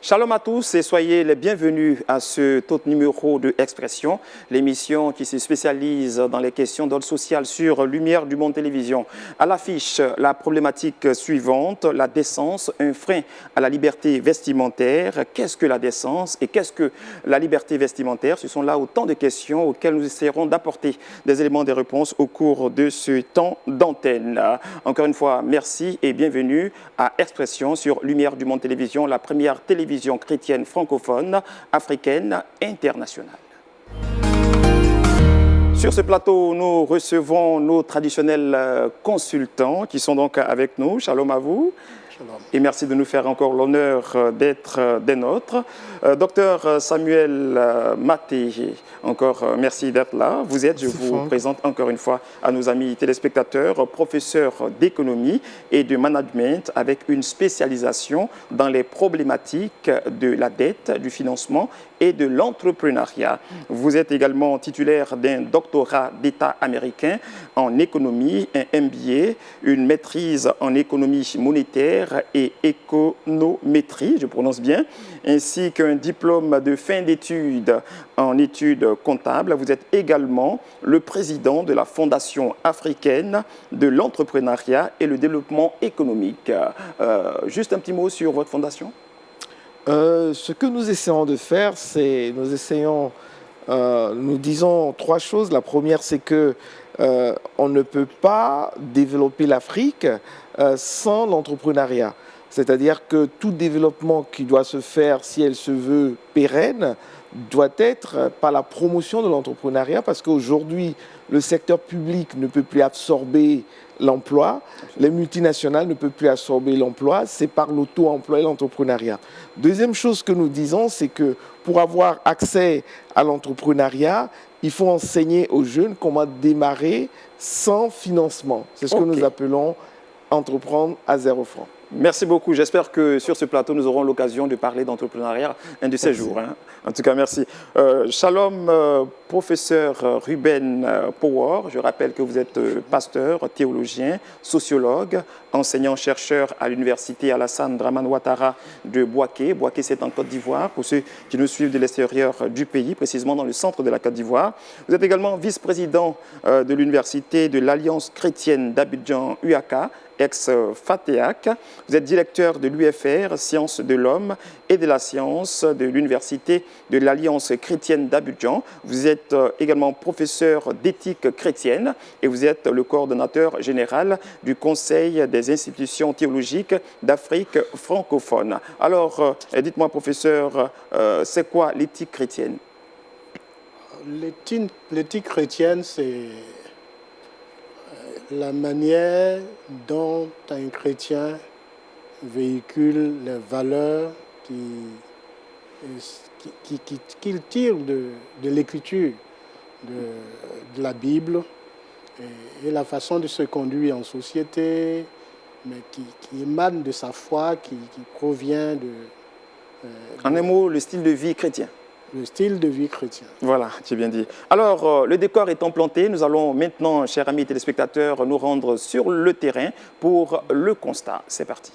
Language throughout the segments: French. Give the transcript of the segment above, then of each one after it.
Shalom à tous et soyez les bienvenus à ce autre numéro de Expression, l'émission qui se spécialise dans les questions d'ordre social sur Lumière du Monde Télévision. À l'affiche, la problématique suivante, la décence, un frein à la liberté vestimentaire. Qu'est-ce que la décence et qu'est-ce que la liberté vestimentaire? Ce sont là autant de questions auxquelles nous essaierons d'apporter des éléments de réponse au cours de ce temps d'antenne. Encore une fois, merci et bienvenue à Expression sur Lumière du Monde Télévision, la première télévision chrétienne francophone, africaine, internationale. Sur ce plateau, nous recevons nos traditionnels consultants qui sont donc avec nous. Shalom à vous. Shalom. Et merci de nous faire encore l'honneur d'être des nôtres. Docteur Samuel Maté, encore merci d'être là. Vous êtes, je vous présente encore une fois à nos amis téléspectateurs, professeur d'économie et de management avec une spécialisation dans les problématiques de la dette, du financement et de l'entrepreneuriat. Vous êtes également titulaire d'un doctorat d'État américain en économie, un MBA, une maîtrise en économie monétaire et économétrie, je prononce bien, ainsi qu'un diplôme de fin d'études en études comptables. Vous êtes également le président de la Fondation africaine de l'entrepreneuriat et le développement économique. Juste un petit mot sur votre fondation. Ce que nous essayons de faire, c'est nous disons trois choses. La première, c'est que on ne peut pas développer l'Afrique sans l'entrepreneuriat. C'est-à-dire que tout développement qui doit se faire, si elle se veut pérenne, doit être par la promotion de l'entrepreneuriat, parce qu'aujourd'hui, le secteur public ne peut plus absorber l'emploi, les multinationales ne peuvent plus absorber l'emploi, c'est par l'auto-emploi et l'entrepreneuriat. Deuxième chose que nous disons, c'est que pour avoir accès à l'entrepreneuriat, il faut enseigner aux jeunes comment démarrer sans financement. C'est ce que nous appelons entreprendre à 0 francs. Merci beaucoup. J'espère que sur ce plateau, nous aurons l'occasion de parler d'entrepreneuriat un de ces jours. Hein. En tout cas, merci. Shalom, professeur Ruben Power. Je rappelle que vous êtes pasteur, théologien, sociologue, enseignant-chercheur à l'université Alassane Dramane Ouattara de Bouaké. Bouaké, c'est en Côte d'Ivoire, pour ceux qui nous suivent de l'extérieur du pays, précisément dans le centre de la Côte d'Ivoire. Vous êtes également vice-président de l'université de l'Alliance chrétienne d'Abidjan, UACA, ex-FATEAC. Vous êtes directeur de l'UFR, Sciences de l'Homme et de la Science de l'Université de l'Alliance chrétienne d'Abidjan. Vous êtes également professeur d'éthique chrétienne et vous êtes le coordonnateur général du Conseil des institutions théologiques d'Afrique francophone. Alors, dites-moi, professeur, c'est quoi l'éthique chrétienne? L'éthique chrétienne, c'est la manière dont un chrétien véhicule les valeurs qu'il tire de l'écriture, de la Bible, et la façon de se conduire en société, mais qui émane de sa foi, qui provient En un mot, le style de vie chrétien. Le style de vie chrétien. Voilà, tu as bien dit. Alors, le décor étant planté, nous allons maintenant, chers amis téléspectateurs, nous rendre sur le terrain pour le constat. C'est parti.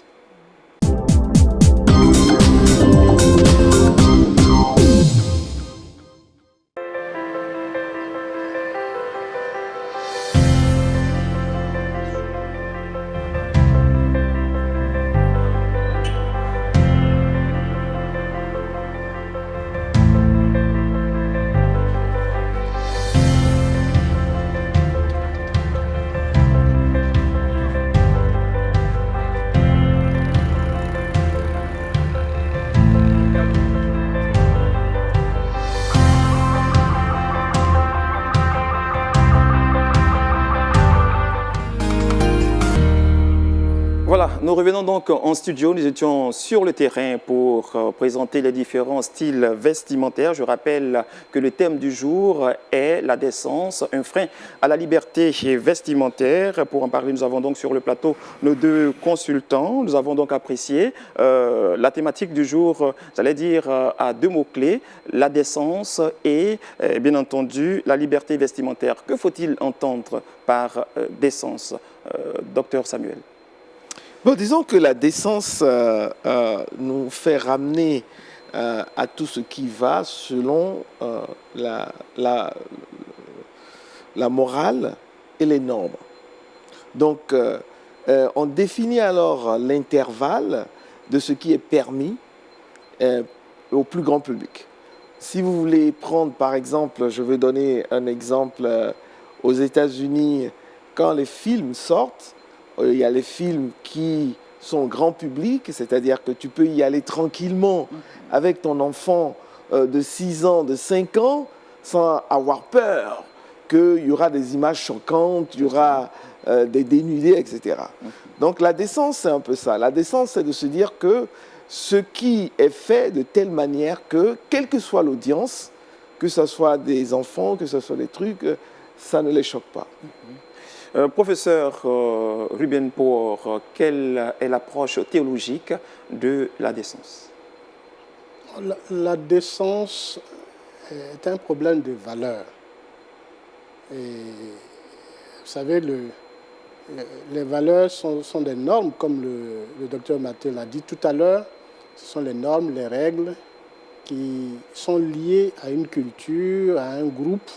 Voilà, nous revenons donc en studio. Nous étions sur le terrain pour présenter les différents styles vestimentaires. Je rappelle que le thème du jour est la décence, un frein à la liberté vestimentaire. Pour en parler, nous avons donc sur le plateau nos deux consultants. Nous avons donc apprécié la thématique du jour, j'allais dire à deux mots-clés, la décence et bien entendu la liberté vestimentaire. Que faut-il entendre par décence, docteur Samuel? Bon, disons que la décence nous fait ramener à tout ce qui va selon la morale et les normes. Donc, on définit alors l'intervalle de ce qui est permis au plus grand public. Si vous voulez prendre, par exemple, je vais donner un exemple aux États-Unis, quand les films sortent, il y a les films qui sont grand public, c'est-à-dire que tu peux y aller tranquillement avec ton enfant de 6 ans, de 5 ans, sans avoir peur qu'il y aura des images choquantes, il y aura des dénudés, etc. Donc la décence, c'est un peu ça. La décence, c'est de se dire que ce qui est fait de telle manière que, quelle que soit l'audience, que ce soit des enfants, que ce soit des trucs, ça ne les choque pas. Professeur Ruben Poor, quelle est l'approche théologique de la décence? La décence est un problème de valeur. Et vous savez, les valeurs sont des normes, comme le docteur Maté l'a dit tout à l'heure. Ce sont les normes, les règles qui sont liées à une culture, à un groupe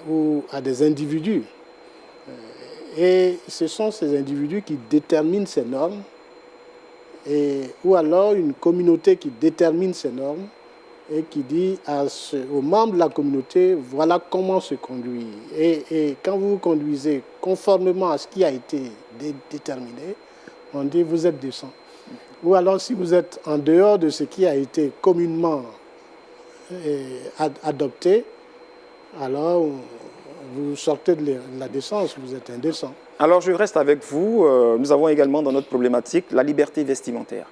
ou à des individus. Et ce sont ces individus qui déterminent ces normes, ou alors une communauté qui détermine ces normes et qui dit aux membres de la communauté, voilà comment se conduire. Et quand vous vous conduisez conformément à ce qui a été déterminé, on dit vous êtes décent. Ou alors si vous êtes en dehors de ce qui a été communément adopté, alors vous sortez de la décence, vous êtes indécent. Alors je reste avec vous. Nous avons également dans notre problématique la liberté vestimentaire.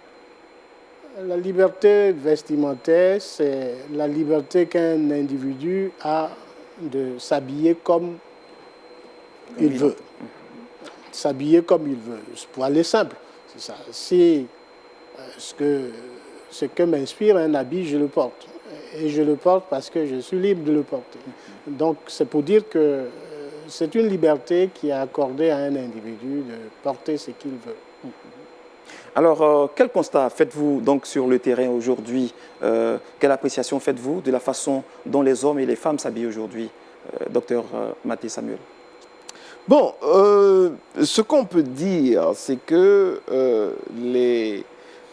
La liberté vestimentaire, c'est la liberté qu'un individu a de s'habiller comme il veut. S'habiller comme il veut. Pour aller simple, c'est ça. Si ce que m'inspire un habit, je le porte. Et je le porte parce que je suis libre de le porter. Donc c'est pour dire que c'est une liberté qui est accordée à un individu de porter ce qu'il veut. Alors, quel constat faites-vous donc sur le terrain aujourd'hui? Quelle appréciation faites-vous de la façon dont les hommes et les femmes s'habillent aujourd'hui, docteur Maté Samuel? Bon, ce qu'on peut dire, c'est que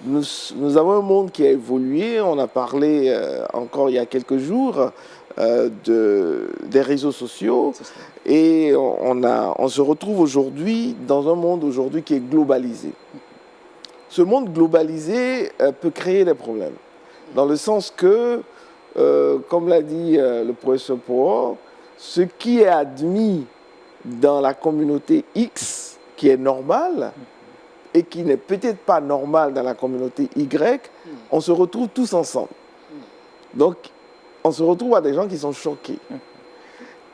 nous avons un monde qui a évolué. On a parlé encore il y a quelques jours des réseaux sociaux et on se retrouve aujourd'hui dans un monde aujourd'hui qui est globalisé. Ce monde globalisé peut créer des problèmes, dans le sens que, comme l'a dit le professeur Poor, ce qui est admis dans la communauté X, qui est normal, et qui n'est peut-être pas normal dans la communauté Y, on se retrouve tous ensemble. Donc, on se retrouve à des gens qui sont choqués.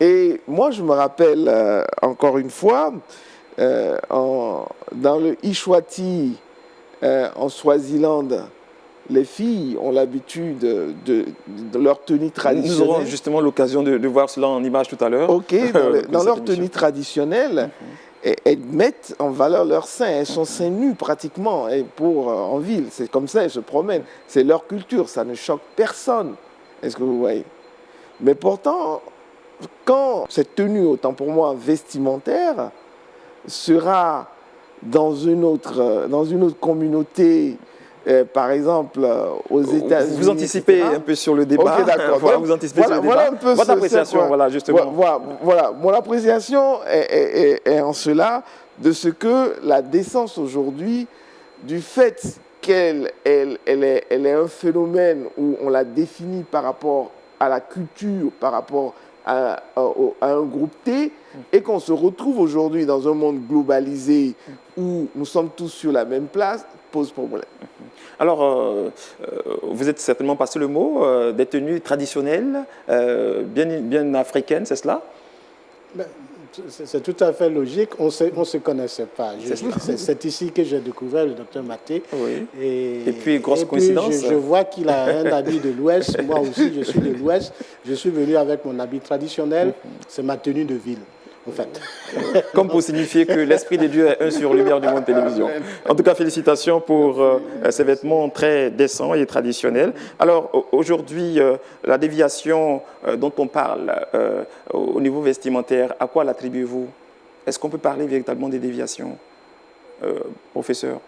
Et moi, je me rappelle, encore une fois, dans le Ishwati, en Swaziland, les filles ont l'habitude de leur tenue traditionnelle. Nous aurons justement l'occasion de voir cela en image tout à l'heure. Ok, dans leur tenue traditionnelle, elles mettent en valeur leurs seins. Elles sont seins nus pratiquement en ville. C'est comme ça, elles se promènent. C'est leur culture, ça ne choque personne. Est-ce que vous voyez? Mais pourtant, quand cette tenue, autant pour moi vestimentaire, sera dans une autre communauté, par exemple aux États-Unis. Vous anticipez un peu sur le débat. Ok, d'accord. Voilà, vous anticipez sur le débat. Voilà un peu votre appréciation, voilà, justement. Voilà. Mon appréciation est en cela, de ce que la décence aujourd'hui, du fait qu'elle est un phénomène où on la définit par rapport à la culture, par rapport à un groupe T, et qu'on se retrouve aujourd'hui dans un monde globalisé où nous sommes tous sur la même place, pose problème. Alors, vous êtes certainement passé le mot des tenues traditionnelles, bien africaines, c'est cela? C'est tout à fait logique. On ne se connaissait pas. C'est ici que j'ai découvert le docteur Maté. Oui. Et puis, grosse coïncidence. Je vois qu'il a un habit de l'Ouest. Moi aussi, je suis de l'Ouest. Je suis venu avec mon habit traditionnel. C'est ma tenue de ville. en fait. Comme pour signifier que l'Esprit de Dieu est un sur Lumière du Monde Télévision. En tout cas, félicitations pour ces vêtements très décents et traditionnels. Alors, aujourd'hui, la déviation dont on parle au niveau vestimentaire, à quoi l'attribuez-vous? Est-ce qu'on peut parler véritablement des déviations, professeur?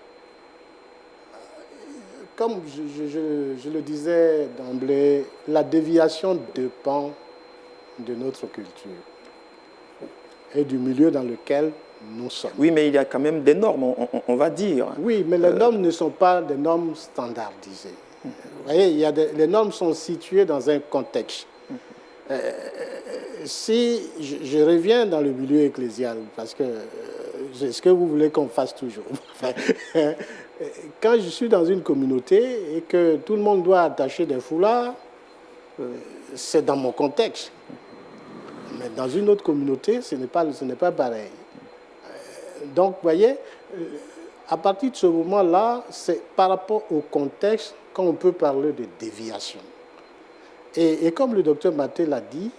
Comme je le disais d'emblée, la déviation dépend de notre culture et du milieu dans lequel nous sommes. Oui, mais il y a quand même des normes, on va dire. Oui, mais les normes ne sont pas des normes standardisées. Vous voyez, les normes sont situées dans un contexte. Si je reviens dans le milieu ecclésial, parce que c'est ce que vous voulez qu'on fasse toujours. Quand je suis dans une communauté et que tout le monde doit attacher des foulards, c'est dans mon contexte. Mais dans une autre communauté, ce n'est pas pareil. Donc, vous voyez, à partir de ce moment-là, c'est par rapport au contexte qu'on peut parler de déviation. Et comme le docteur Maté l'a dit,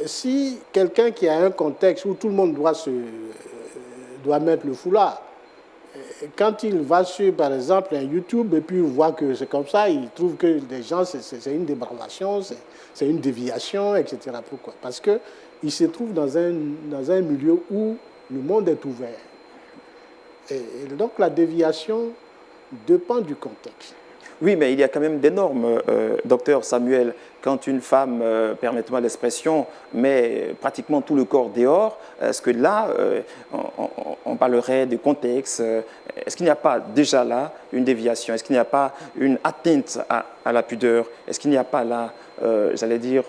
si quelqu'un qui a un contexte où tout le monde doit mettre le foulard, quand il va sur, par exemple, un YouTube et puis il voit que c'est comme ça, il trouve que les gens, c'est une dépravation, c'est une déviation, etc. Pourquoi? Parce qu'il se trouve dans un milieu où le monde est ouvert. Et donc la déviation dépend du contexte. Oui, mais il y a quand même des normes, docteur Samuel. Quand une femme, permettez-moi l'expression, met pratiquement tout le corps dehors, est-ce que là, on parlerait de contexte? Est-ce qu'il n'y a pas déjà là une déviation? Est-ce qu'il n'y a pas une atteinte à la pudeur? Est-ce qu'il n'y a pas là, j'allais dire,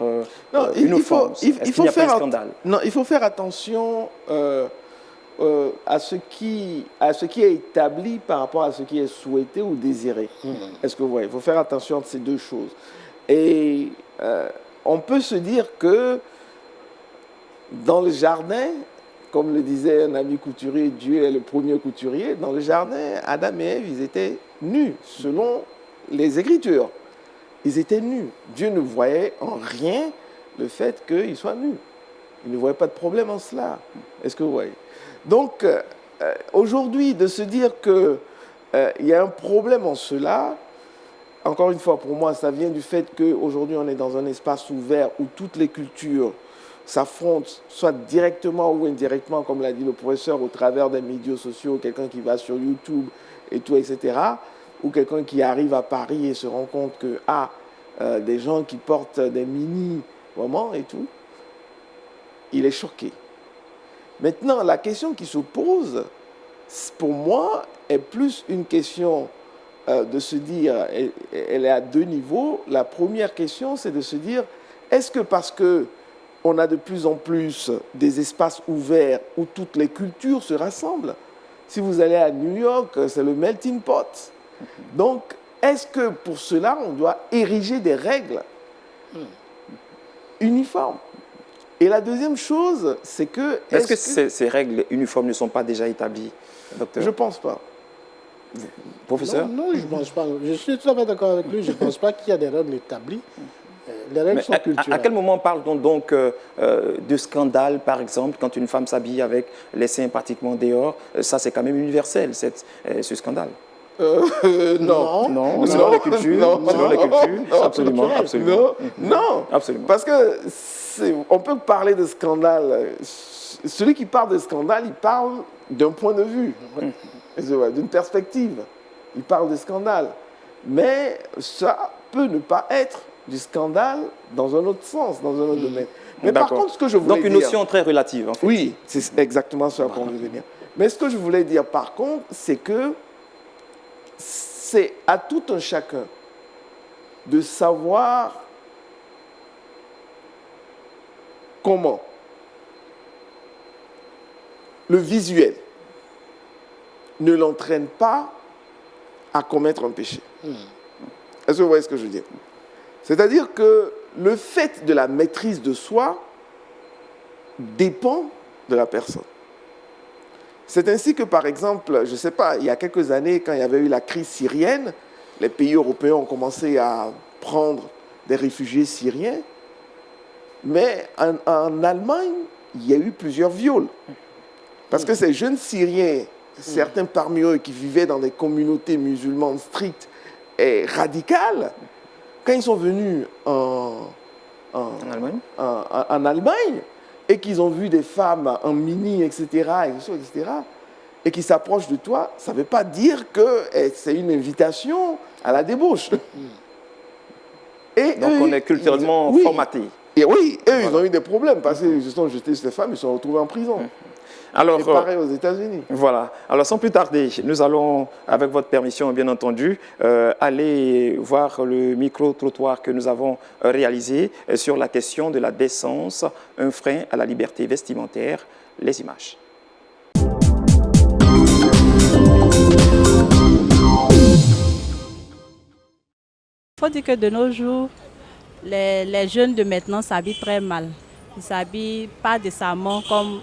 une offense? Est-ce qu'il n'y a pas un scandale? Non, il faut faire attention à ce qui est établi par rapport à ce qui est souhaité ou désiré. Est-ce que vous voyez? Il faut faire attention à ces deux choses. Et on peut se dire que dans le jardin, comme le disait un ami couturier, Dieu est le premier couturier, dans le jardin, Adam et Ève, ils étaient nus, selon les Écritures. Ils étaient nus. Dieu ne voyait en rien le fait qu'ils soient nus. Il ne voyait pas de problème en cela. Est-ce que vous voyez? Donc, aujourd'hui, de se dire qu'il y a un problème en cela, encore une fois, pour moi, ça vient du fait qu'aujourd'hui, on est dans un espace ouvert où toutes les cultures s'affrontent, soit directement ou indirectement, comme l'a dit le professeur, au travers des médias sociaux, quelqu'un qui va sur YouTube et tout, etc., ou quelqu'un qui arrive à Paris et se rend compte que, des gens qui portent des mini, vraiment, et tout, il est choqué. Maintenant, la question qui se pose, pour moi, est plus une question de se dire, elle est à deux niveaux. La première question, c'est de se dire, est-ce que parce qu'on a de plus en plus des espaces ouverts où toutes les cultures se rassemblent? Si vous allez à New York, c'est le melting pot. Donc, est-ce que pour cela, on doit ériger des règles uniformes? Et la deuxième chose, c'est que... Est-ce que ces règles uniformes ne sont pas déjà établies, docteur? Je ne pense pas. Professeur? Non, je ne pense pas. Je suis tout à fait d'accord avec lui. Je ne pense pas qu'il y a des règles établies. Les règles sont culturelles. À quel moment parle-t-on donc de scandale, par exemple, quand une femme s'habille avec les seins pratiquement dehors? Ça, c'est quand même universel, ce scandale. Non, selon les cultures, absolument. Non, absolument. Parce que on peut parler de scandale. Celui qui parle de scandale, il parle d'un point de vue, d'une perspective. Il parle de scandale. Mais ça peut ne pas être du scandale dans un autre sens, dans un autre domaine. Mais par contre, ce que je voulais dire... Donc une notion très relative, en fait. Oui, c'est exactement ce à quoi on veut venir. Mais ce que je voulais dire, par contre, c'est que c'est à tout un chacun de savoir comment le visuel ne l'entraîne pas à commettre un péché. Est-ce que vous voyez ce que je veux dire? C'est-à-dire que le fait de la maîtrise de soi dépend de la personne. C'est ainsi que, par exemple, je ne sais pas, il y a quelques années, quand il y avait eu la crise syrienne, les pays européens ont commencé à prendre des réfugiés syriens. Mais en Allemagne, il y a eu plusieurs viols. Parce que ces jeunes Syriens, certains parmi eux qui vivaient dans des communautés musulmanes strictes et radicales, quand ils sont venus en Allemagne et qu'ils ont vu des femmes en mini, etc., et qui s'approchent de toi, ça ne veut pas dire que c'est une invitation à la débauche. Et donc eux, on est culturellement formaté. Et oui, eux, ils ont eu des problèmes parce qu'ils se sont jetés sur ces femmes, ils se sont retrouvés en prison. Alors, c'est pareil aux États-Unis. Voilà. Alors, sans plus tarder, nous allons, avec votre permission, bien entendu, aller voir le micro-trottoir que nous avons réalisé sur la question de la décence, un frein à la liberté vestimentaire. Les images. Il faut dire que de nos jours, les jeunes de maintenant s'habillent très mal. Ils ne s'habillent pas décemment comme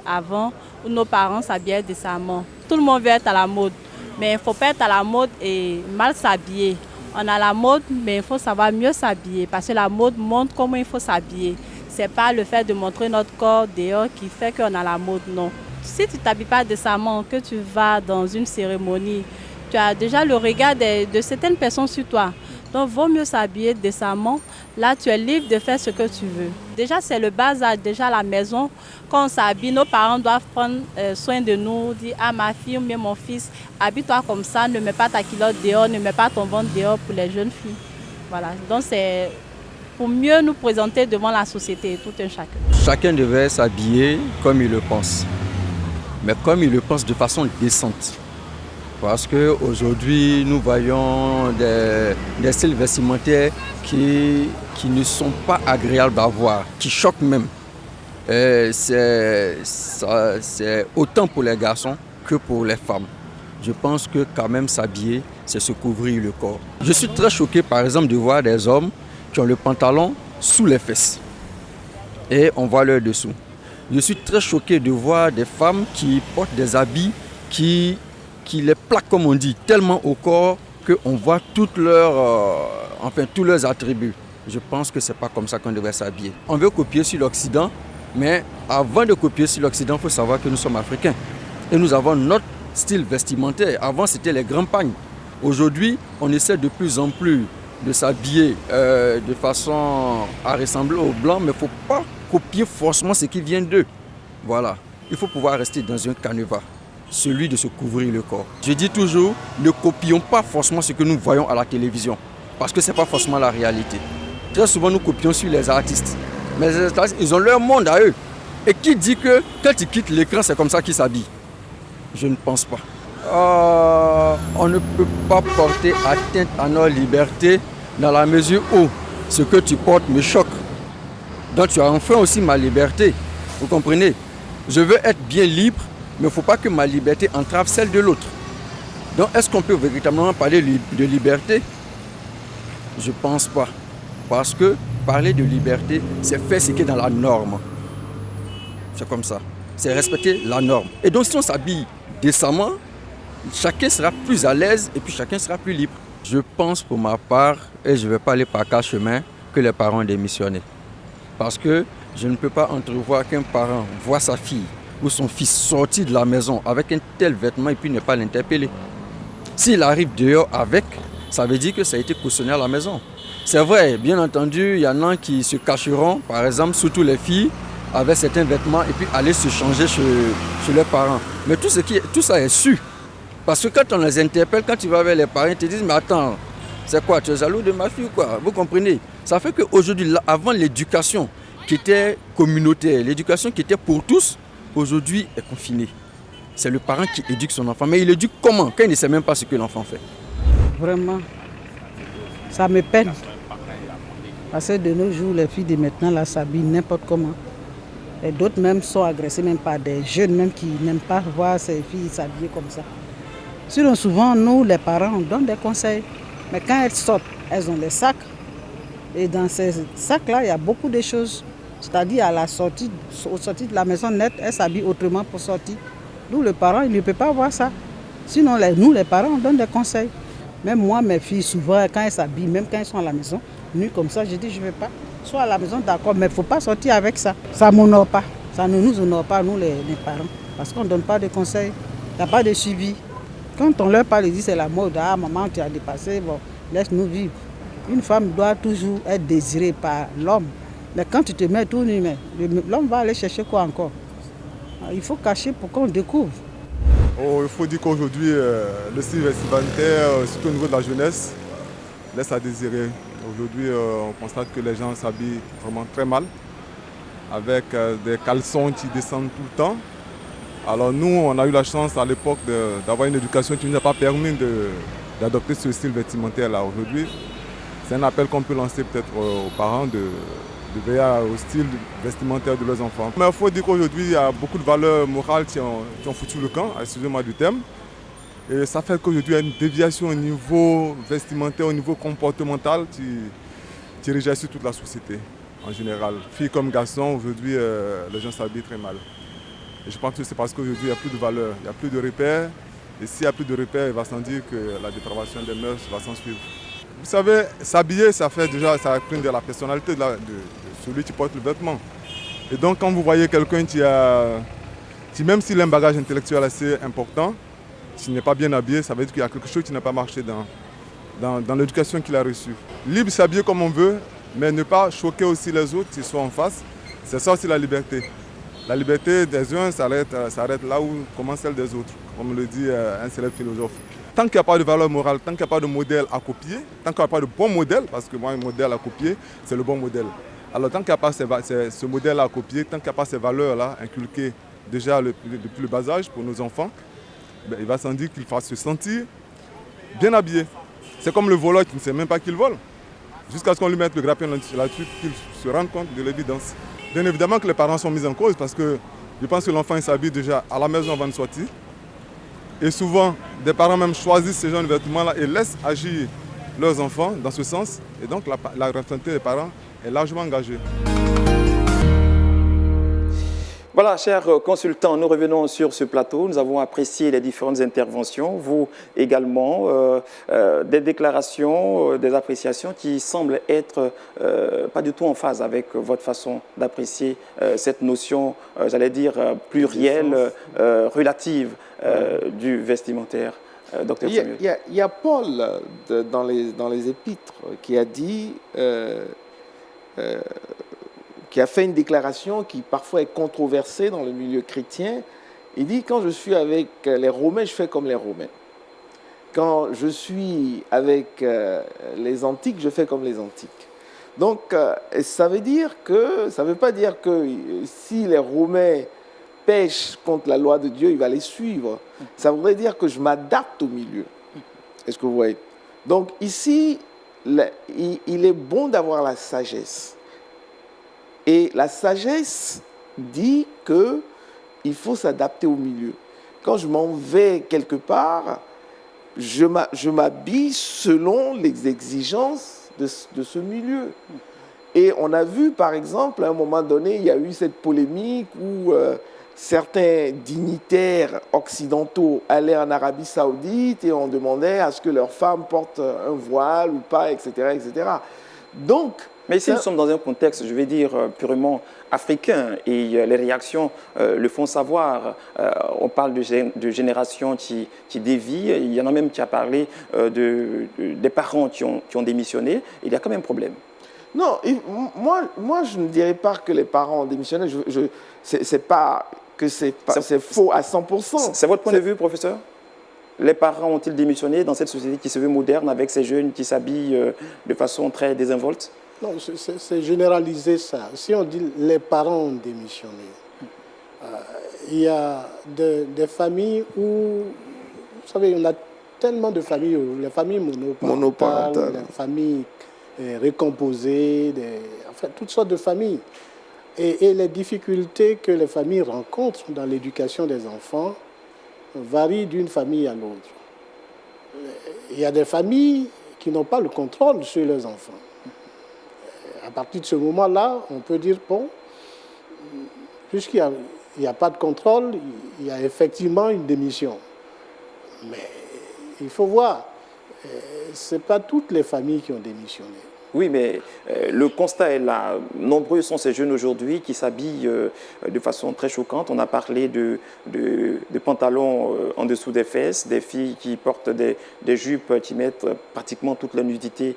avant, où nos parents s'habillaient décemment. Tout le monde veut être à la mode, mais il ne faut pas être à la mode et mal s'habiller. On a la mode, mais il faut savoir mieux s'habiller, parce que la mode montre comment il faut s'habiller. Ce n'est pas le fait de montrer notre corps dehors qui fait qu'on a la mode, non. Si tu ne t'habilles pas décemment, que tu vas dans une cérémonie, tu as déjà le regard de certaines personnes sur toi. Donc, il vaut mieux s'habiller décemment. Là, tu es libre de faire ce que tu veux. Déjà, c'est le bazar. Déjà, à la maison, quand on s'habille, nos parents doivent prendre soin de nous, dire « Ah, ma fille ou bien mon fils, habille-toi comme ça, ne mets pas ta culotte dehors, ne mets pas ton ventre dehors pour les jeunes filles. » Voilà. Donc, c'est pour mieux nous présenter devant la société, tout un chacun. Chacun devait s'habiller comme il le pense, mais comme il le pense de façon décente. Parce qu'aujourd'hui, nous voyons des styles vestimentaires qui ne sont pas agréables à voir, qui choquent même. C'est autant pour les garçons que pour les femmes. Je pense que quand même s'habiller, c'est se couvrir le corps. Je suis très choqué par exemple de voir des hommes qui ont le pantalon sous les fesses et on voit leur dessous. Je suis très choqué de voir des femmes qui portent des habits qui les plaquent, comme on dit, tellement au corps qu'on voit tous leurs attributs. Je pense que ce n'est pas comme ça qu'on devrait s'habiller. On veut copier sur l'Occident, mais avant de copier sur l'Occident, il faut savoir que nous sommes africains. Et nous avons notre style vestimentaire. Avant, c'était les grands pagnes. Aujourd'hui, on essaie de plus en plus de s'habiller de façon à ressembler aux Blancs, mais il ne faut pas copier forcément ce qui vient d'eux. Voilà. Il faut pouvoir rester dans un canevas, celui de se couvrir le corps. Je dis toujours, ne copions pas forcément ce que nous voyons à la télévision, parce que ce n'est pas forcément la réalité. Très souvent, nous copions sur les artistes. Mais les artistes, ils ont leur monde à eux. Et qui dit que quand ils quittent l'écran, c'est comme ça qu'ils s'habillent? Je ne pense pas. On ne peut pas porter atteinte à nos libertés dans la mesure où ce que tu portes me choque. Donc tu as enfin aussi ma liberté. Vous comprenez? Je veux être bien libre, mais il ne faut pas que ma liberté entrave celle de l'autre. Donc est-ce qu'on peut véritablement parler de liberté? Je ne pense pas. Parce que parler de liberté, c'est faire ce qui est dans la norme. C'est comme ça. C'est respecter la norme. Et donc si on s'habille décemment, chacun sera plus à l'aise et puis chacun sera plus libre. Je pense pour ma part, et je ne vais pas aller par quatre chemins, que les parents ont démissionné. Parce que je ne peux pas entrevoir qu'un parent voit sa fille ou son fils sortir de la maison avec un tel vêtement et puis ne pas l'interpeller. S'il arrive dehors avec, ça veut dire que ça a été cautionné à la maison. C'est vrai, bien entendu, il y en a qui se cacheront, par exemple, surtout les filles, avec certains vêtements et puis aller se changer chez leurs parents. Mais tout ça est su. Parce que quand on les interpelle, quand tu vas avec les parents, ils te disent « Mais attends, c'est quoi, tu es jaloux de ma fille ou quoi ?» Vous comprenez? Ça fait qu'aujourd'hui, avant l'éducation qui était communautaire, l'éducation qui était pour tous, aujourd'hui est confinée. C'est le parent qui éduque son enfant. Mais il éduque comment? Quand il ne sait même pas ce que l'enfant fait. Vraiment, ça me peine. Parce que de nos jours, les filles de maintenant là s'habillent n'importe comment. Et d'autres même sont agressées même par des jeunes même qui n'aiment pas voir ces filles s'habiller comme ça. Sinon souvent, nous les parents, on donne des conseils. Mais quand elles sortent, elles ont des sacs. Et dans ces sacs-là, il y a beaucoup de choses. C'est-à-dire à la sortie, au sortie de la maison nette, elles s'habillent autrement pour sortir. Nous, le parent, il ne peut pas voir ça. Sinon, nous, les parents, on donne des conseils. Même moi, mes filles, souvent, quand elles s'habillent, même quand elles sont à la maison, nues comme ça, je dis, je ne vais pas. Soit à la maison, d'accord, mais il ne faut pas sortir avec ça. Ça ne m'honore pas. Ça ne nous honore pas, nous les parents, parce qu'on ne donne pas de conseils, il n'y a pas de suivi. Quand on leur parle, ils disent c'est la mode, ah maman tu as dépassé, bon, laisse-nous vivre. Une femme doit toujours être désirée par l'homme. Mais quand tu te mets tout nu, l'homme va aller chercher quoi encore? Il faut cacher pour qu'on découvre. Oh, il faut dire qu'aujourd'hui, le style vestimentaire, surtout au niveau de la jeunesse, laisse à désirer. Aujourd'hui, on constate que les gens s'habillent vraiment très mal, avec des caleçons qui descendent tout le temps. Alors nous, on a eu la chance à l'époque d'avoir une éducation qui ne nous a pas permis d'adopter ce style vestimentaire-là. Aujourd'hui, c'est un appel qu'on peut lancer peut-être aux parents de veiller au style vestimentaire de leurs enfants. Mais il faut dire qu'aujourd'hui, il y a beaucoup de valeurs morales qui ont foutu le camp, excusez-moi du terme. Et ça fait qu'aujourd'hui, il y a une déviation au niveau vestimentaire, au niveau comportemental qui régit sur toute la société en général. Filles comme garçons, aujourd'hui, les gens s'habillent très mal. Et je pense que c'est parce qu'aujourd'hui, il n'y a plus de valeurs, il n'y a plus de repères. Et s'il n'y a plus de repères, il va sans dire que la dépravation des mœurs va s'en suivre. Vous savez, s'habiller, ça exprime de la personnalité de celui qui porte le vêtement. Et donc, quand vous voyez quelqu'un qui, même s'il a un bagage intellectuel assez important, s'il n'est pas bien habillé, ça veut dire qu'il y a quelque chose qui n'a pas marché dans l'éducation qu'il a reçue. Libre s'habiller comme on veut, mais ne pas choquer aussi les autres qui sont en face. C'est ça aussi la liberté. La liberté des uns s'arrête là où commence celle des autres, comme le dit un célèbre philosophe. Tant qu'il n'y a pas de valeur morale, tant qu'il n'y a pas de modèle à copier, tant qu'il n'y a pas de bon modèle, parce que moi, un modèle à copier, c'est le bon modèle. Alors tant qu'il n'y a pas ce modèle à copier, tant qu'il n'y a pas ces valeurs-là inculquées déjà depuis le bas âge pour nos enfants, il va sans dire qu'il fasse se sentir bien habillé. C'est comme le voleur qui ne sait même pas qu'il vole, jusqu'à ce qu'on lui mette le grappin là-dessus, qu'il se rende compte de l'évidence. Bien évidemment que les parents sont mis en cause parce que je pense que l'enfant s'habille déjà à la maison avant de sortir. Et souvent, des parents même choisissent ces genre de vêtements-là et laissent agir leurs enfants dans ce sens. Et donc la responsabilité des parents est largement engagée. Voilà, chers consultants, nous revenons sur ce plateau. Nous avons apprécié les différentes interventions, vous également, des déclarations, des appréciations qui semblent être pas du tout en phase avec votre façon d'apprécier cette notion, j'allais dire, plurielle, relative du vestimentaire. Docteur Samuel. Il y a Paul dans les Épîtres qui a dit... qui a fait une déclaration qui parfois est controversée dans le milieu chrétien. Il dit, quand je suis avec les Romains, je fais comme les Romains. Quand je suis avec les Antiques, je fais comme les Antiques. Donc, ça veut pas dire que si les Romains pêchent contre la loi de Dieu, il va les suivre. Ça voudrait dire que je m'adapte au milieu. Est-ce que vous voyez? Donc, ici, il est bon d'avoir la sagesse. Et la sagesse dit qu'il faut s'adapter au milieu. Quand je m'en vais quelque part, je m'habille selon les exigences de ce milieu. Et on a vu, par exemple, à un moment donné, il y a eu cette polémique où certains dignitaires occidentaux allaient en Arabie Saoudite et on demandait à ce que leurs femmes portent un voile ou pas, etc., etc. Donc, mais ici, nous sommes dans un contexte, je vais dire, purement africain et les réactions le font savoir. On parle de générations qui dévient. Il y en a même qui a parlé des parents qui ont démissionné. Il y a quand même un problème. Non, moi, je ne dirais pas que les parents ont démissionné. C'est pas que c'est faux à 100%. C'est votre point de vue, professeur? Les parents ont-ils démissionné dans cette société qui se veut moderne avec ces jeunes qui s'habillent de façon très désinvolte? Non, c'est généraliser ça. Si on dit les parents ont démissionné, il y a des familles où, vous savez, il y en a tellement de familles, les familles monoparentales, les familles recomposées, enfin, toutes sortes de familles. Et les difficultés que les familles rencontrent dans l'éducation des enfants varient d'une famille à l'autre. Il y a des familles qui n'ont pas le contrôle sur leurs enfants. À partir de ce moment-là, on peut dire, bon, puisqu'il n'y a pas de contrôle, il y a effectivement une démission. Mais il faut voir, ce n'est pas toutes les familles qui ont démissionné. Oui, mais le constat est là. Nombreux sont ces jeunes aujourd'hui qui s'habillent de façon très choquante. On a parlé de pantalons en dessous des fesses, des filles qui portent des jupes qui mettent pratiquement toute la nudité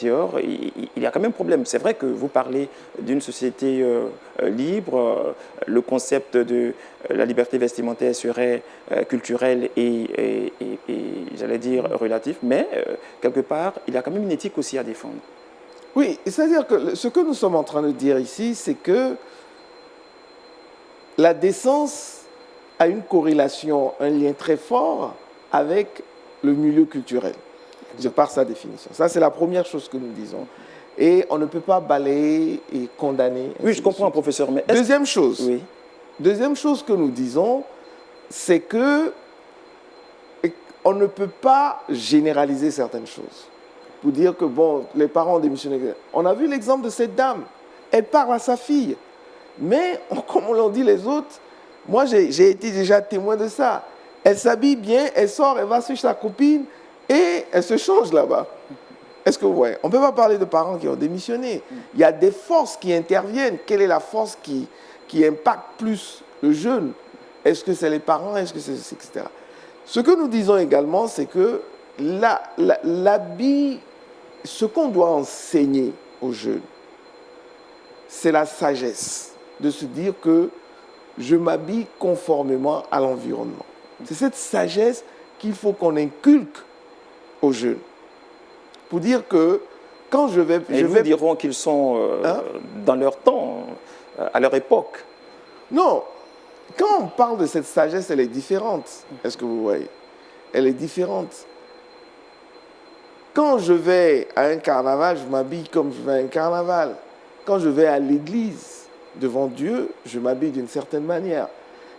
dehors. Il y a quand même un problème. C'est vrai que vous parlez d'une société libre. Le concept de la liberté vestimentaire serait culturel et j'allais dire, relatif. Mais quelque part, il y a quand même une éthique aussi à défendre. Oui, c'est-à-dire que ce que nous sommes en train de dire ici, c'est que la décence a une corrélation, un lien très fort avec le milieu culturel, de par sa définition. Ça, c'est la première chose que nous disons. Et on ne peut pas balayer et condamner. Oui, je comprends, professeur. Mais deuxième chose que nous disons, c'est que on ne peut pas généraliser certaines choses. Pour dire que, bon, les parents ont démissionné. On a vu l'exemple de cette dame. Elle parle à sa fille. Mais, comme on l'a dit les autres, moi, j'ai été déjà témoin de ça. Elle s'habille bien, elle sort, elle va chez sa copine et elle se change là-bas. Est-ce que vous voyez? On ne peut pas parler de parents qui ont démissionné. Il y a des forces qui interviennent. Quelle est la force qui impacte plus le jeune? Est-ce que c'est les parents? Est-ce que c'est etc. Ce que nous disons également, c'est que l'habit, ce qu'on doit enseigner aux jeunes, c'est la sagesse de se dire que je m'habille conformément à l'environnement. C'est cette sagesse qu'il faut qu'on inculque aux jeunes. Pour dire que quand je vais... Nous dirons qu'ils sont dans leur temps, à leur époque. Non, quand on parle de cette sagesse, elle est différente. Est-ce que vous voyez? Elle est différente. Quand je vais à un carnaval, je m'habille comme je vais à un carnaval. Quand je vais à l'église, devant Dieu, je m'habille d'une certaine manière.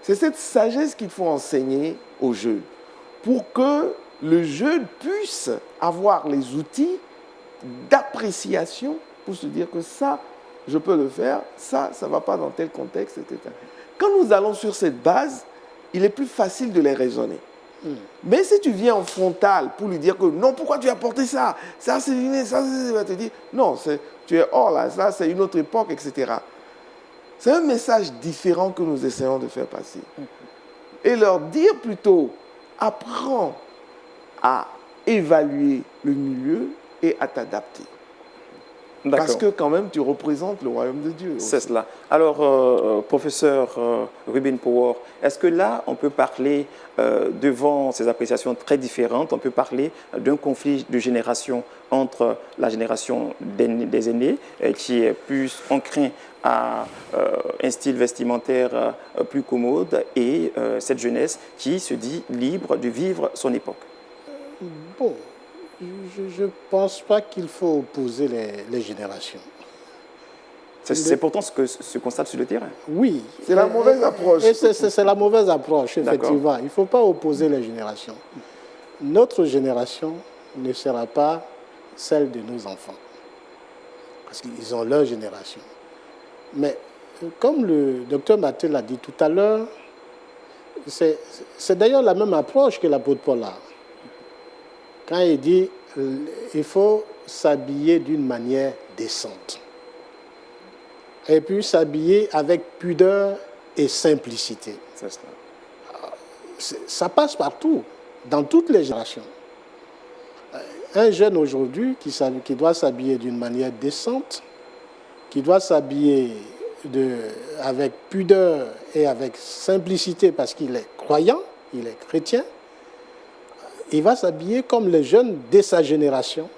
C'est cette sagesse qu'il faut enseigner aux jeunes pour que le jeune puisse avoir les outils d'appréciation pour se dire que ça, je peux le faire, ça ne va pas dans tel contexte, etc. Quand nous allons sur cette base, il est plus facile de les raisonner. Mais si tu viens en frontal pour lui dire que non, pourquoi tu as porté ça? Ça, c'est dîner, ça, il va te dire non, tu es hors là, ça, c'est une autre époque, etc. C'est un message différent que nous essayons de faire passer. Et leur dire plutôt, apprends à évaluer le milieu et à t'adapter. Parce que quand même, tu représentes le royaume de Dieu. C'est cela. Alors, professeur Ruben Power, est-ce que là, on peut parler, devant ces appréciations très différentes, on peut parler d'un conflit de génération entre la génération des aînés, qui est plus enclin à un style vestimentaire plus commode, et cette jeunesse qui se dit libre de vivre son époque? Bon, je ne pense pas qu'il faut opposer les générations. C'est pourtant ce que se constate sur le terrain. Oui. C'est la mauvaise approche. C'est la mauvaise approche, effectivement. Il ne faut pas opposer les générations. Notre génération ne sera pas celle de nos enfants. Parce qu'ils ont leur génération. Mais comme le docteur Mathé l'a dit tout à l'heure, c'est d'ailleurs la même approche que l'apôtre Paul a. Quand il dit il faut s'habiller d'une manière décente. Et puis s'habiller avec pudeur et simplicité. Ça passe partout, dans toutes les générations. Un jeune aujourd'hui qui doit s'habiller d'une manière décente, qui doit s'habiller avec pudeur et avec simplicité parce qu'il est croyant, il est chrétien, il va s'habiller comme les jeunes de sa génération,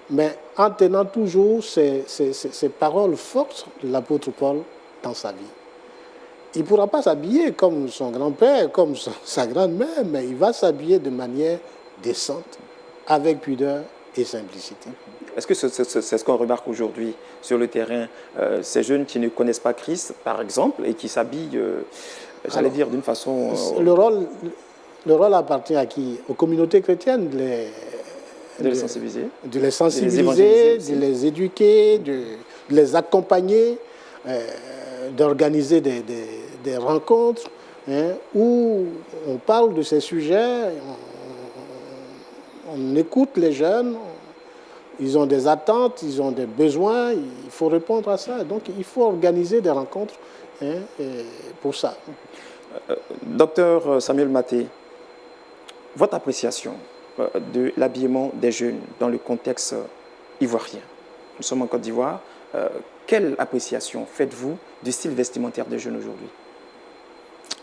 mais en tenant toujours ces paroles fortes de l'apôtre Paul dans sa vie. Il ne pourra pas s'habiller comme son grand-père, comme sa grand-mère, mais il va s'habiller de manière décente, avec pudeur et simplicité. Est-ce que c'est ce qu'on remarque aujourd'hui sur le terrain, ces jeunes qui ne connaissent pas Christ, par exemple, et qui s'habillent, j'allais dire, d'une façon... Le rôle appartient à qui? Aux communautés chrétiennes de les sensibiliser, de les éduquer, de les accompagner, d'organiser des rencontres où on parle de ces sujets, on écoute les jeunes, ils ont des attentes, ils ont des besoins, il faut répondre à ça. Donc il faut organiser des rencontres pour ça. Docteur Samuel Maté, votre appréciation de l'habillement des jeunes dans le contexte ivoirien. Nous sommes en Côte d'Ivoire. Quelle appréciation faites-vous du style vestimentaire des jeunes aujourd'hui?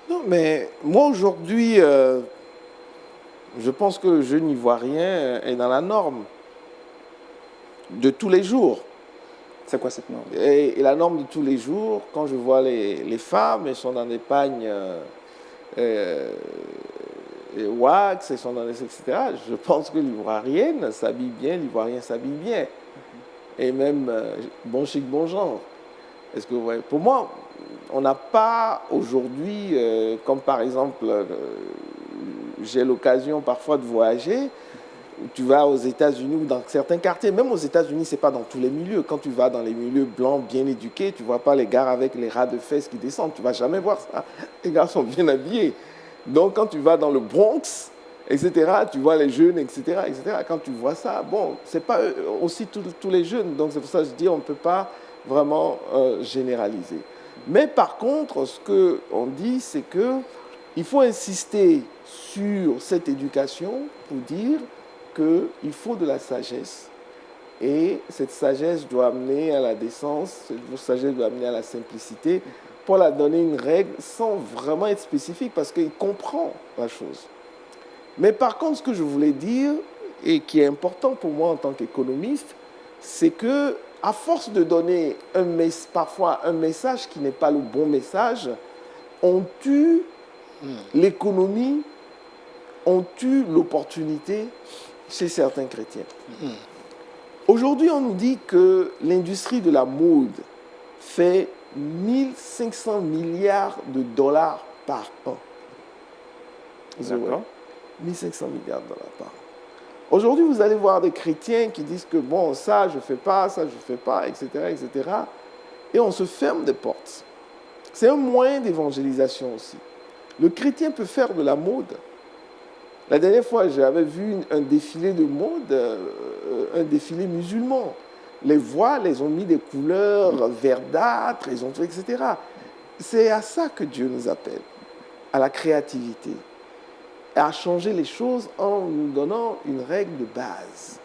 Non, mais moi aujourd'hui, je pense que le jeune ivoirien est dans la norme de tous les jours. C'est quoi cette norme? Et la norme de tous les jours, quand je vois les femmes, elles sont dans des pagnes wax, elles sont dans des, etc. Je pense que l'ivoirienne s'habille bien, l'ivoirien s'habille bien. Et même bon chic, bon genre. Est-ce que, ouais, pour moi, on n'a pas aujourd'hui, comme par exemple, j'ai l'occasion parfois de voyager, tu vas aux États-Unis ou dans certains quartiers, même aux États-Unis, ce n'est pas dans tous les milieux. Quand tu vas dans les milieux blancs bien éduqués, tu ne vois pas les gars avec les rats de fesses qui descendent. Tu ne vas jamais voir ça. Les gars sont bien habillés. Donc, quand tu vas dans le Bronx, etc., tu vois les jeunes, etc., etc. Quand tu vois ça, bon, ce n'est pas aussi tous les jeunes. Donc, c'est pour ça que je dis on ne peut pas vraiment généraliser. Mais par contre, ce qu'on dit, c'est qu'il faut insister sur cette éducation pour dire qu'il faut de la sagesse. Et cette sagesse doit amener à la décence, cette sagesse doit amener à la simplicité, pour la donner une règle sans vraiment être spécifique, parce qu'il comprend la chose. Mais par contre, ce que je voulais dire, et qui est important pour moi en tant qu'économiste, c'est que à force de donner parfois un message qui n'est pas le bon message, on tue l'économie, on tue l'opportunité chez certains chrétiens. Aujourd'hui, on nous dit que l'industrie de la mode fait 1500 milliards de dollars par an. D'accord. 1500 milliards de dollars par an. Aujourd'hui, vous allez voir des chrétiens qui disent que bon, ça, je ne fais pas, ça, je ne fais pas, etc., etc. Et on se ferme des portes. C'est un moyen d'évangélisation aussi. Le chrétien peut faire de la mode. La dernière fois, j'avais vu un défilé de mode, un défilé musulman. Les voiles, ils ont mis des couleurs verdâtres, ils ont fait, etc. C'est à ça que Dieu nous appelle, à la créativité, à changer les choses en nous donnant une règle de base.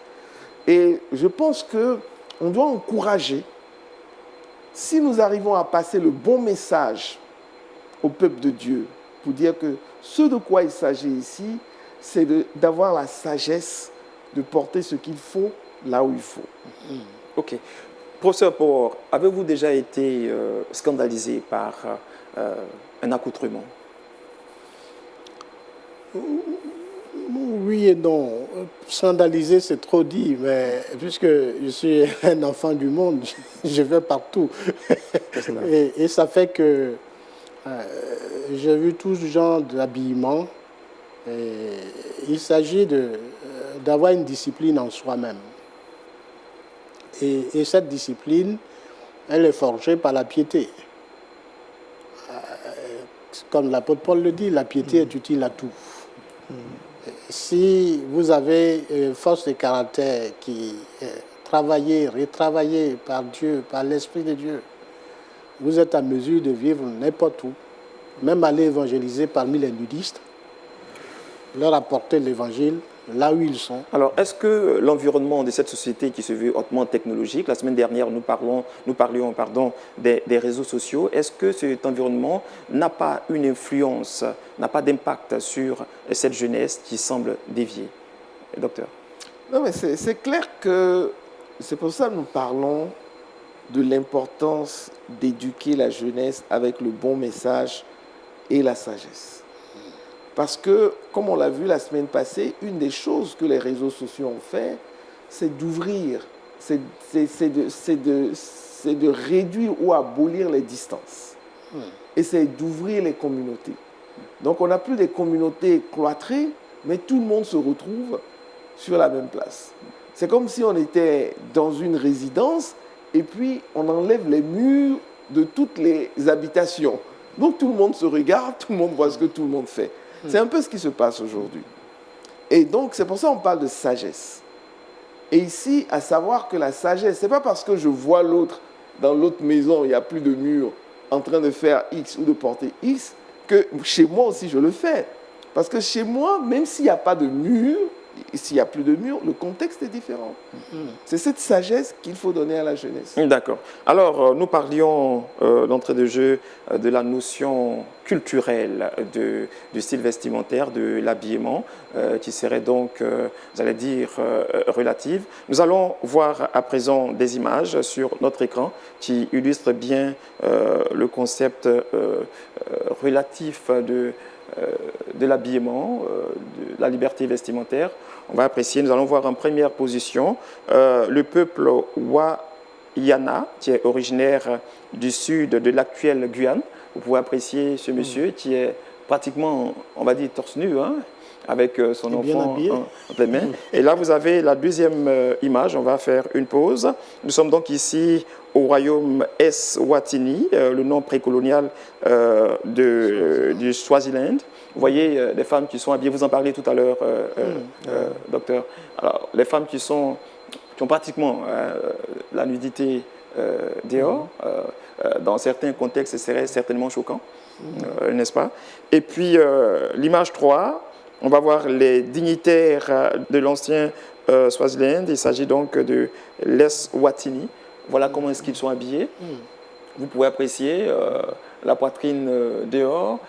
Et je pense qu'on doit encourager, si nous arrivons à passer le bon message au peuple de Dieu, pour dire que ce de quoi il s'agit ici, c'est d'avoir la sagesse de porter ce qu'il faut là où il faut. Ok. Professeur Por, avez-vous déjà été scandalisé par un accoutrement? Oui et non. Scandaliser, c'est trop dit, mais puisque je suis un enfant du monde, je vais partout. Et ça fait que j'ai vu tout ce genre d'habillement. Il s'agit d'avoir une discipline en soi-même. Et cette discipline, elle est forgée par la piété. Comme l'apôtre Paul le dit, la piété est utile à tout. Si vous avez une force de caractère qui est travaillée, retravaillée par Dieu, par l'Esprit de Dieu, vous êtes à mesure de vivre n'importe où, même aller évangéliser parmi les nudistes, leur apporter l'évangile là où ils sont. Alors, est-ce que l'environnement de cette société qui se veut hautement technologique, la semaine dernière, nous parlions des réseaux sociaux, est-ce que cet environnement n'a pas une influence, n'a pas d'impact sur cette jeunesse qui semble déviée? Docteur? Non, mais c'est clair que c'est pour ça que nous parlons de l'importance d'éduquer la jeunesse avec le bon message et la sagesse. Parce que, comme on l'a vu la semaine passée, une des choses que les réseaux sociaux ont fait, c'est d'ouvrir, c'est de réduire ou abolir les distances. Et c'est d'ouvrir les communautés. Donc on n'a plus des communautés cloîtrées, mais tout le monde se retrouve sur la même place. C'est comme si on était dans une résidence et puis on enlève les murs de toutes les habitations. Donc tout le monde se regarde, tout le monde voit ce que tout le monde fait. C'est un peu ce qui se passe aujourd'hui. Et donc, c'est pour ça qu'on parle de sagesse. Et ici, à savoir que la sagesse, ce n'est pas parce que je vois l'autre dans l'autre maison, il n'y a plus de mur, en train de faire X ou de porter X, que chez moi aussi je le fais. Parce que chez moi, même s'il n'y a pas de mur, s'il n'y a plus de mur, le contexte est différent. C'est cette sagesse qu'il faut donner à la jeunesse. D'accord. Alors, nous parlions d'entrée de jeu de la notion culturelle du style vestimentaire, de l'habillement, qui serait donc, j'allais dire, relative. Nous allons voir à présent des images sur notre écran qui illustrent bien le concept relatif de l'habillement, de la liberté vestimentaire. On va apprécier, nous allons voir en première position le peuple Wayana, qui est originaire du sud de l'actuelle Guyane. Vous pouvez apprécier ce monsieur qui est pratiquement, on va dire, torse nu, hein, avec son enfant entre les mains. Et là, vous avez la deuxième image. On va faire une pause. Nous sommes donc ici au royaume Eswatini, le nom précolonial du Swaziland. Vous voyez des femmes qui sont habillées, vous en parlez tout à l'heure, docteur. Alors, les femmes qui ont pratiquement la nudité dehors, dans certains contextes, ce serait certainement choquant, n'est-ce pas? Et puis, l'image 3, on va voir les dignitaires de l'ancien Swaziland. Il s'agit donc de l'Eswatini. Voilà comment est-ce qu'ils sont habillés. Vous pouvez apprécier la poitrine dehors.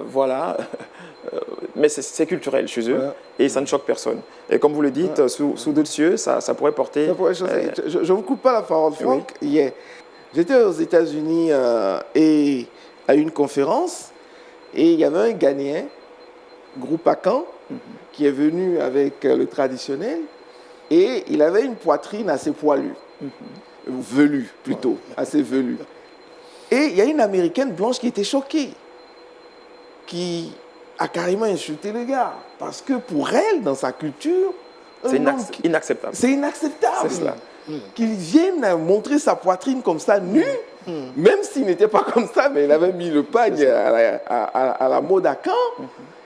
Voilà. Mais c'est culturel chez eux et ça ne choque personne. Et comme vous le dites, sous d'autres cieux, ça pourrait porter... je ne vous coupe pas la parole, Franck. Oui. J'étais aux États-Unis et à une conférence et il y avait un Ghanéen, Groupakan, qui est venu avec le traditionnel et il avait une poitrine assez poilue. Velue plutôt, assez velue. Et il y a une Américaine blanche qui était choquée, qui a carrément insulté le gars. Parce que pour elle, dans sa culture... C'est inacceptable. C'est inacceptable. C'est cela. Qu'il vienne montrer sa poitrine comme ça, nue, même s'il n'était pas comme ça, mais il avait mis le pagne à la mode à Caen.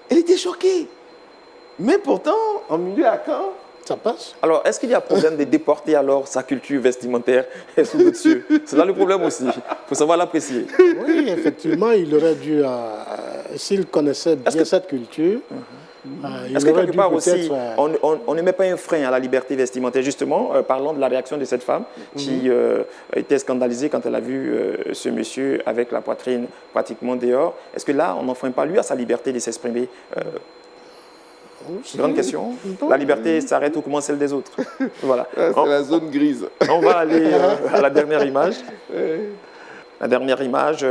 Elle était choquée. Mais pourtant, en milieu à Caen, ça passe. Alors, est-ce qu'il y a problème de déporter alors sa culture vestimentaire sous d'autres cieux? C'est là le problème aussi. Il faut savoir l'apprécier. Oui, effectivement, il aurait dû, s'il connaissait bien cette culture, est-ce que quelque part aussi, on ne met pas un frein à la liberté vestimentaire? Justement, parlons de la réaction de cette femme qui était scandalisée quand elle a vu ce monsieur avec la poitrine pratiquement dehors. Est-ce que là, on n'enfreint pas lui à sa liberté de s'exprimer? Grande question. La liberté s'arrête où commence celle des autres. Voilà. C'est la zone grise. On va aller à la dernière image. La dernière image,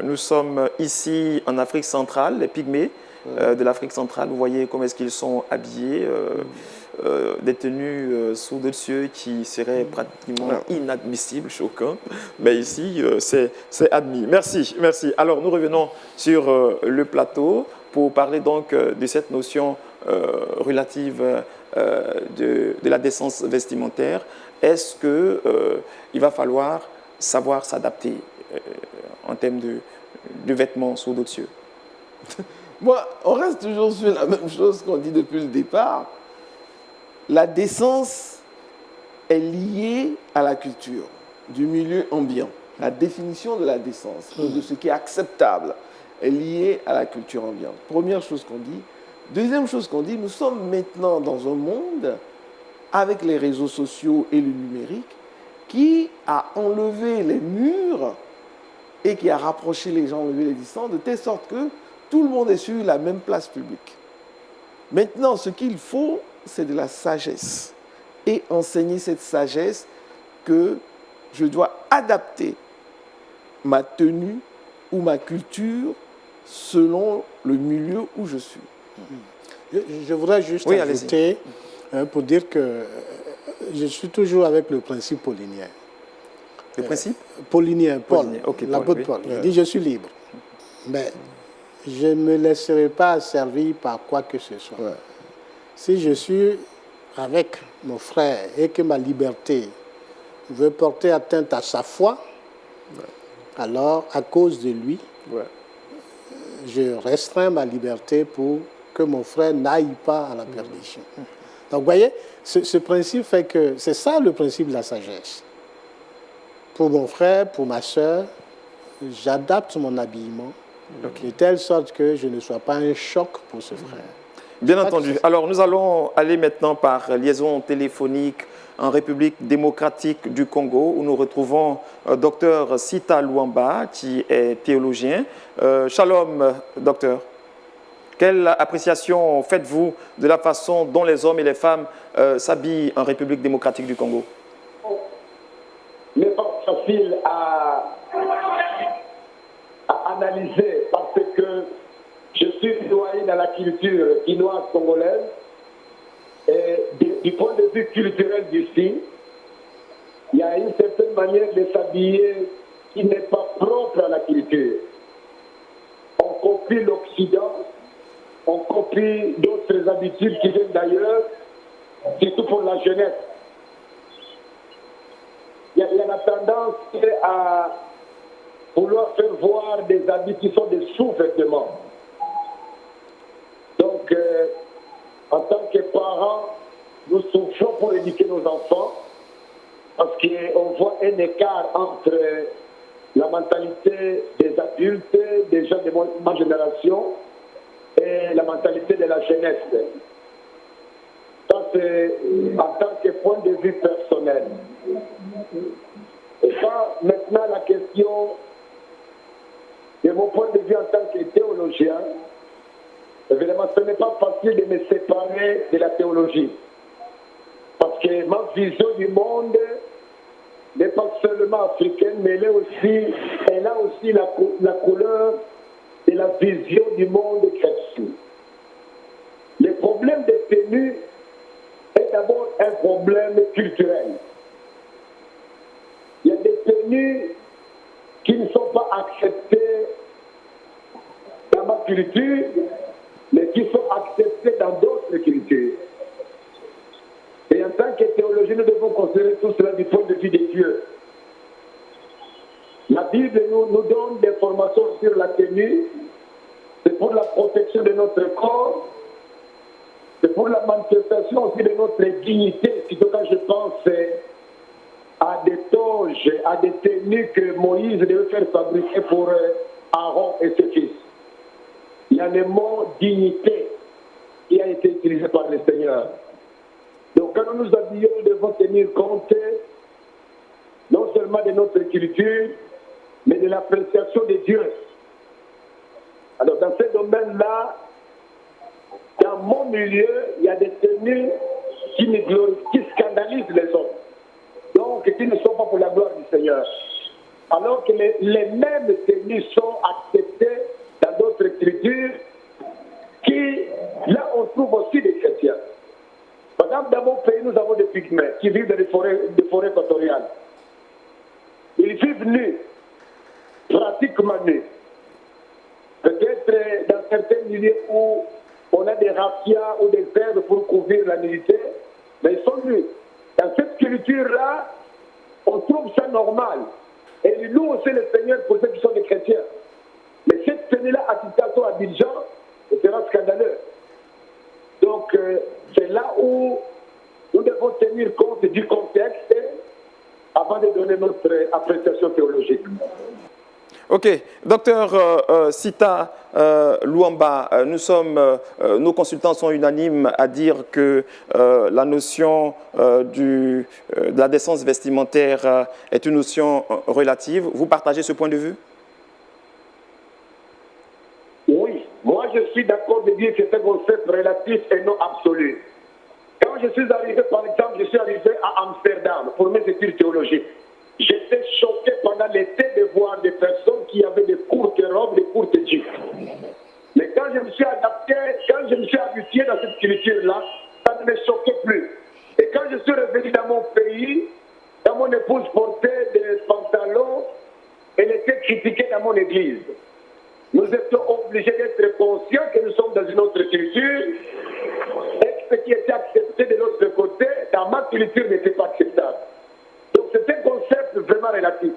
nous sommes ici en Afrique centrale, les pygmées de l'Afrique centrale. Vous voyez comment est-ce qu'ils sont habillés, des tenues sous d'autres cieux qui seraient pratiquement inadmissibles, choquants. Mais ici, c'est admis. Merci, merci. Alors, nous revenons sur le plateau pour parler donc de cette notion relative de la décence vestimentaire. Est-ce qu'il va falloir savoir s'adapter en termes de vêtements sous d'autres cieux? Moi, on reste toujours sur la même chose qu'on dit depuis le départ. La décence est liée à la culture du milieu ambiant. La définition de la décence, de ce qui est acceptable, est liée à la culture ambiante. Première chose qu'on dit. Deuxième chose qu'on dit, nous sommes maintenant dans un monde, avec les réseaux sociaux et le numérique, qui a enlevé les murs et qui a rapproché les gens, enlevé les distances, de telle sorte que tout le monde est sur la même place publique. Maintenant, ce qu'il faut, c'est de la sagesse. Et enseigner cette sagesse que je dois adapter ma tenue ou ma culture selon le milieu où je suis. Je voudrais juste ajouter pour dire que je suis toujours avec le principe paulinien. Le principe paulinien, Paul, okay, l'apôtre Paul. Il dit « Je suis libre, mais je ne me laisserai pas servir par quoi que ce soit. Si je suis avec mon frère et que ma liberté veut porter atteinte à sa foi, alors à cause de lui, je restreins ma liberté pour que mon frère n'aille pas à la perdition. » Donc, vous voyez, ce principe fait que c'est ça le principe de la sagesse. Pour mon frère, pour ma soeur, j'adapte mon habillement de telle sorte que je ne sois pas un choc pour ce frère. Bien entendu. Alors, nous allons aller maintenant par liaison téléphonique en République démocratique du Congo, où nous retrouvons Dr Sita Luamba, qui est théologien. Shalom, docteur. Quelle appréciation faites-vous de la façon dont les hommes et les femmes s'habillent en République démocratique du Congo? N'est pas facile à analyser parce que je suis noyé dans la culture quinoise congolaise et du point de vue culturel d'ici, il y a une certaine manière de s'habiller qui n'est pas propre à la culture. On copie l'Occident, on copie d'autres habitudes qui viennent d'ailleurs, surtout pour la jeunesse. Il y a la tendance à vouloir faire voir des habits qui sont des sous-vêtements. Donc, en tant que parents, nous souffrons pour éduquer nos enfants parce qu'on voit un écart entre la mentalité des adultes, des gens de ma génération et la mentalité de la jeunesse. Ça, c'est en tant que point de vue personnel. Et ça, maintenant, la question, de mon point de vue en tant que théologien, évidemment, ce n'est pas facile de me séparer de la théologie. Parce que ma vision du monde n'est pas seulement africaine, mais elle a aussi la couleur de la vision du monde chrétien. Le problème des tenues est d'abord un problème culturel. Il y a des tenues qui ne sont pas acceptées dans ma culture, mais qui sont acceptées dans d'autres cultures. Et en tant que théologiens, nous devons considérer tout cela du point de vue des dieux. La Bible nous donne des formations sur la tenue, c'est pour la protection de notre corps, c'est pour la manifestation aussi de notre dignité. Surtout quand je pense à des toges, à des tenues que Moïse devait faire fabriquer pour Aaron et ses fils. Il y a le mot dignité qui a été utilisé par le Seigneur. Donc quand nous nous habillons, nous devons tenir compte non seulement de notre culture, mais de l'appréciation de Dieu. Alors dans ce domaine-là, dans mon milieu, il y a des tenues qui scandalisent les hommes. Donc qui ne sont pas pour la gloire du Seigneur. Alors que les mêmes tenues sont acceptées dans d'autres cultures qui, là, on trouve aussi des chrétiens. Par exemple, dans mon pays, nous avons des pygmées qui vivent dans des forêts équatoriales. Ils vivent nus, pratiquement nus. Peut-être dans certains milieux où on a des raffias ou des herbes pour couvrir la nudité, mais ils sont nus. Dans cette culture-là, on trouve ça normal. Et ils louent aussi le Seigneur pour ceux qui sont des chrétiens. Mais cette tenue-là, à Titato, à Abidjan, sera scandaleux. Donc, c'est là où nous devons tenir compte du contexte avant de donner notre appréciation théologique. Ok, docteur Sita Luamba, nos consultants sont unanimes à dire que la notion de la décence vestimentaire est une notion relative. Vous partagez ce point de vue? Oui, moi je suis d'accord de dire que c'est un concept relatif et non absolu. Quand je suis arrivé, par exemple, je suis arrivé à Amsterdam pour mes études théologiques. J'étais choqué pendant l'été de voir des personnes qui avaient des courtes robes, des courtes jupes. Mais quand je me suis adapté, quand je me suis habitué dans cette culture-là, ça ne me choquait plus. Et quand je suis revenu dans mon pays, quand mon épouse portait des pantalons, elle était critiquée dans mon église. Nous étions obligés d'être conscients que nous sommes dans une autre culture et que ce qui était accepté de l'autre côté, dans ma culture, n'était pas acceptable. Donc c'est un concept vraiment relatif.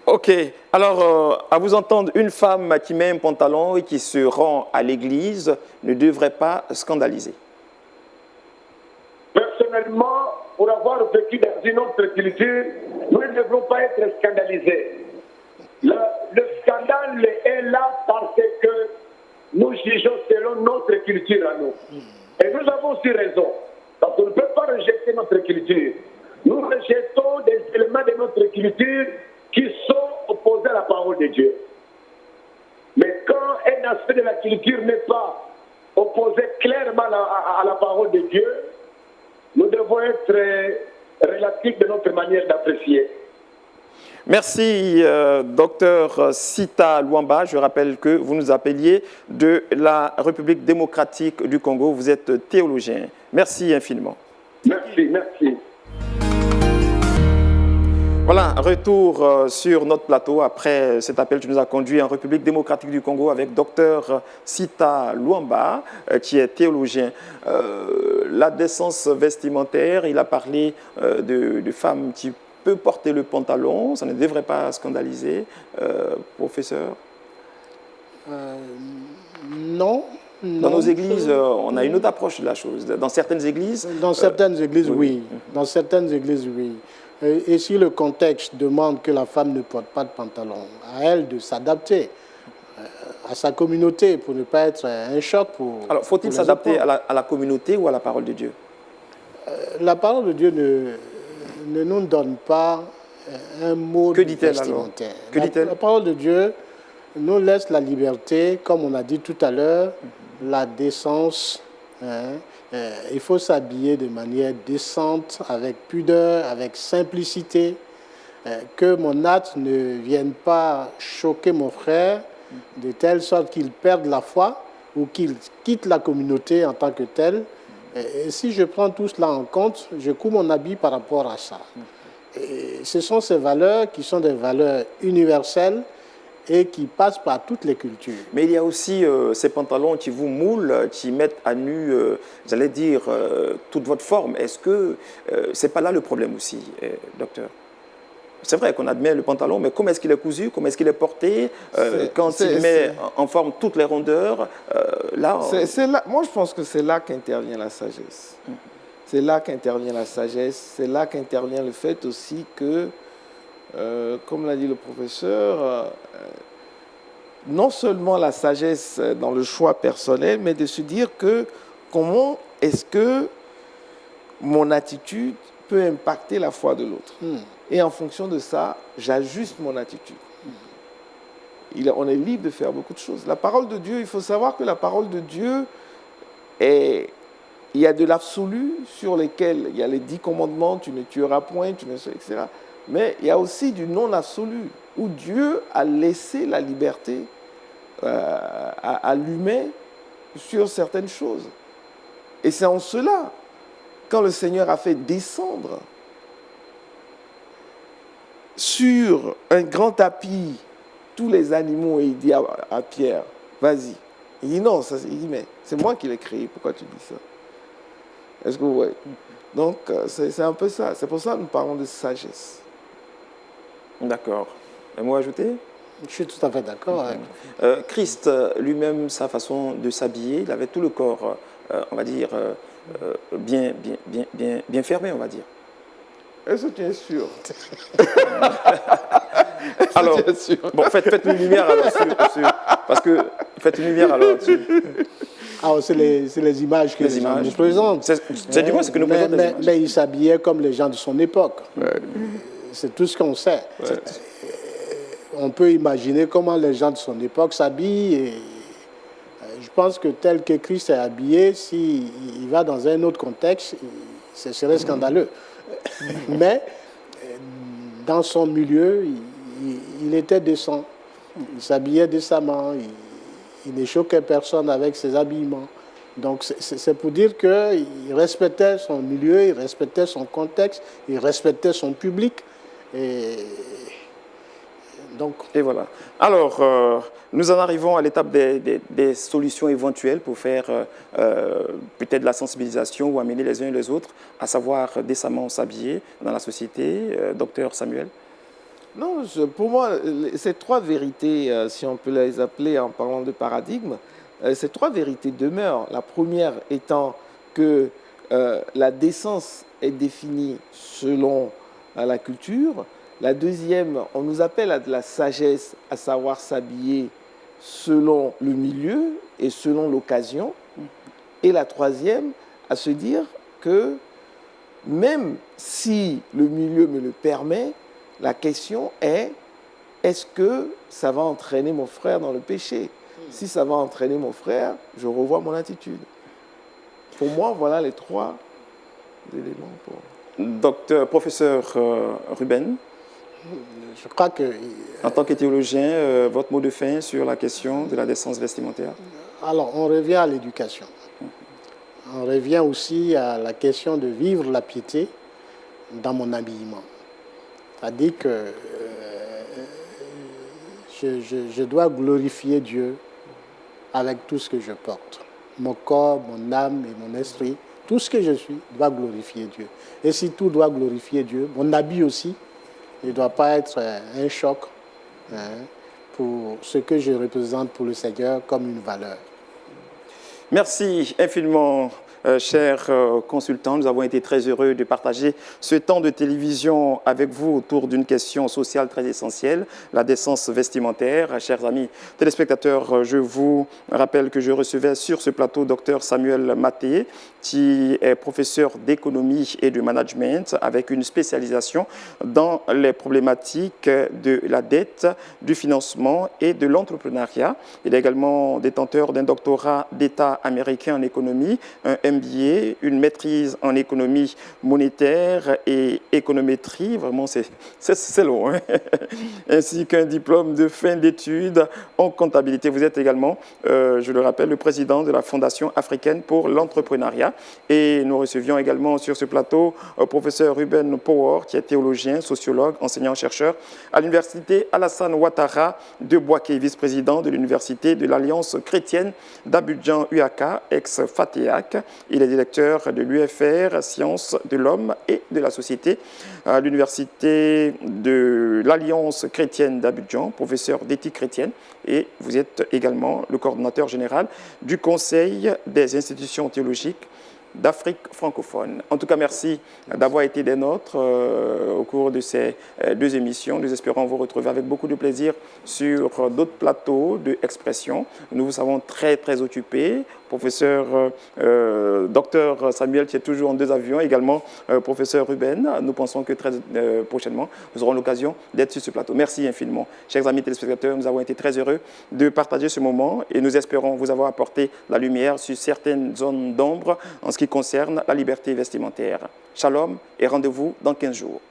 Ok, alors à vous entendre, une femme qui met un pantalon et qui se rend à l'église ne devrait pas scandaliser. seulement pour avoir vécu dans une autre culture, nous ne devons pas être scandalisés. Le scandale est là parce que nous jugeons selon notre culture à nous. Et nous avons aussi raison, parce qu'on ne peut pas rejeter notre culture. Nous rejetons des éléments de notre culture qui sont opposés à la parole de Dieu. Mais quand un aspect de la culture n'est pas opposé clairement à la parole de Dieu, nous devons être relatifs de notre manière d'apprécier. Merci, docteur Sita Luamba. Je rappelle que vous nous appeliez de la République démocratique du Congo. Vous êtes théologien. Merci infiniment. Merci, merci. Voilà, retour sur notre plateau après cet appel qui nous a conduit en République démocratique du Congo avec docteur Sita Luamba, qui est théologien. La décence vestimentaire, il a parlé de femmes qui peuvent porter le pantalon, ça ne devrait pas scandaliser, professeur? Non. Dans nos églises, on a une autre approche de la chose. Dans certaines églises... Dans certaines églises, oui. Oui. Dans certaines églises, oui. Et si le contexte demande que la femme ne porte pas de pantalon, à elle de s'adapter à sa communauté pour ne pas être un choc pour... Alors, faut-il s'adapter à la communauté ou à la parole de Dieu? La parole de Dieu ne nous donne pas un mot vestimentaire. Que dit-elle? La parole de Dieu nous laisse la liberté, comme on a dit tout à l'heure, la décence. Il faut s'habiller de manière décente, avec pudeur, avec simplicité, que mon acte ne vienne pas choquer mon frère, de telle sorte qu'il perde la foi ou qu'il quitte la communauté en tant que tel. Et si je prends tout cela en compte, je couds mon habit par rapport à ça. Et ce sont ces valeurs qui sont des valeurs universelles et qui passent par toutes les cultures. Mais il y a aussi ces pantalons qui vous moulent, qui mettent à nu, j'allais dire, toute votre forme. Est-ce que ce n'est pas là le problème aussi, docteur? C'est vrai qu'on admet le pantalon, mais comment est-ce qu'il est cousu, comment est-ce qu'il est porté, quand il met en forme toutes les rondeurs, là... Moi, je pense que c'est là qu'intervient la sagesse. C'est là qu'intervient la sagesse, c'est là qu'intervient le fait aussi que, comme l'a dit le professeur, non seulement la sagesse dans le choix personnel, mais de se dire que comment est-ce que mon attitude peut impacter la foi de l'autre. Et en fonction de ça, j'ajuste mon attitude. On est libre de faire beaucoup de choses. La parole de Dieu, il faut savoir que la parole de Dieu, il y a de l'absolu sur lesquels, il y a les 10 commandements, tu ne tueras point, etc. Mais il y a aussi du non-absolu, où Dieu a laissé la liberté à l'humain sur certaines choses. Et c'est en cela, quand le Seigneur a fait descendre sur un grand tapis tous les animaux, et il dit à Pierre, vas-y. Il dit non, il dit, mais c'est moi qui l'ai créé, pourquoi tu dis ça? Est-ce que vous voyez? Donc, c'est un peu ça. C'est pour ça que nous parlons de sagesse. D'accord. Un mot à ajouter? Je suis tout à fait d'accord. Christ lui-même, sa façon de s'habiller, il avait tout le corps, on va dire, bien fermé, on va dire. Est-ce que tu es sûr? Alors, bon, faites une lumière alors parce que faites une lumière alors dessus. Alors, c'est les images que les gens nous présentent. C'est du moins ce que nous présentons. Mais il s'habillait comme les gens de son époque. Ouais. C'est tout ce qu'on sait. Ouais. On peut imaginer comment les gens de son époque s'habillent. Et je pense que tel que Christ est habillé, s'il va dans un autre contexte, ce serait scandaleux. Mais dans son milieu, il était décent. Il s'habillait décemment. Il ne choquait personne avec ses habillements. Donc c'est pour dire qu'il respectait son milieu, il respectait son contexte, il respectait son public. Et voilà. Alors, nous en arrivons à l'étape des solutions éventuelles pour faire peut-être la sensibilisation ou amener les uns et les autres à savoir décemment s'habiller dans la société. Docteur Samuel? Non, pour moi, ces 3 vérités, si on peut les appeler en parlant de paradigme, ces 3 vérités demeurent. La première étant que la décence est définie selon la culture. La deuxième, on nous appelle à de la sagesse, à savoir s'habiller selon le milieu et selon l'occasion. Et la troisième, à se dire que même si le milieu me le permet, la question est, est-ce que ça va entraîner mon frère dans le péché? Si ça va entraîner mon frère, je revois mon attitude. Pour moi, voilà les trois éléments. Professeur Ruben, je crois que... En tant que théologien, votre mot de fin sur la question de la décence vestimentaire? Alors, on revient à l'éducation. On revient aussi à la question de vivre la piété dans mon habillement. C'est-à-dire que je dois glorifier Dieu avec tout ce que je porte. Mon corps, mon âme et mon esprit, tout ce que je suis doit glorifier Dieu. Et si tout doit glorifier Dieu, mon habit aussi, il ne doit pas être un choc pour ce que je représente pour le Seigneur comme une valeur. Merci infiniment, chers consultants. Nous avons été très heureux de partager ce temps de télévision avec vous autour d'une question sociale très essentielle, la décence vestimentaire. Chers amis téléspectateurs, je vous rappelle que je recevais sur ce plateau Dr Samuel Maté, qui est professeur d'économie et de management avec une spécialisation dans les problématiques de la dette, du financement et de l'entrepreneuriat. Il est également détenteur d'un doctorat d'État américain en économie, un MBA, une maîtrise en économie monétaire et économétrie, vraiment c'est long, hein? Ainsi qu'un diplôme de fin d'études en comptabilité. Vous êtes également, je le rappelle, le président de la Fondation africaine pour l'entrepreneuriat. Et nous recevions également sur ce plateau professeur Ruben Power, qui est théologien, sociologue, enseignant-chercheur à l'université Alassane Ouattara de Bouaké, vice-président de l'université de l'Alliance chrétienne d'Abidjan UAK, ex-FATEAC. Il est directeur de l'UFR, Sciences de l'Homme et de la Société à l'université de l'Alliance chrétienne d'Abidjan, professeur d'éthique chrétienne. Et vous êtes également le coordonnateur général du Conseil des institutions théologiques d'Afrique francophone. En tout cas, merci d'avoir été des nôtres au cours de ces deux émissions. Nous espérons vous retrouver avec beaucoup de plaisir sur d'autres plateaux d'expression. Nous vous savons très, très occupés. Professeur Dr Samuel, qui est toujours en 2 avions, également professeur Ruben. Nous pensons que très prochainement, nous aurons l'occasion d'être sur ce plateau. Merci infiniment. Chers amis téléspectateurs, nous avons été très heureux de partager ce moment et nous espérons vous avoir apporté la lumière sur certaines zones d'ombre en ce qui concerne la liberté vestimentaire. Shalom et rendez-vous dans 15 jours.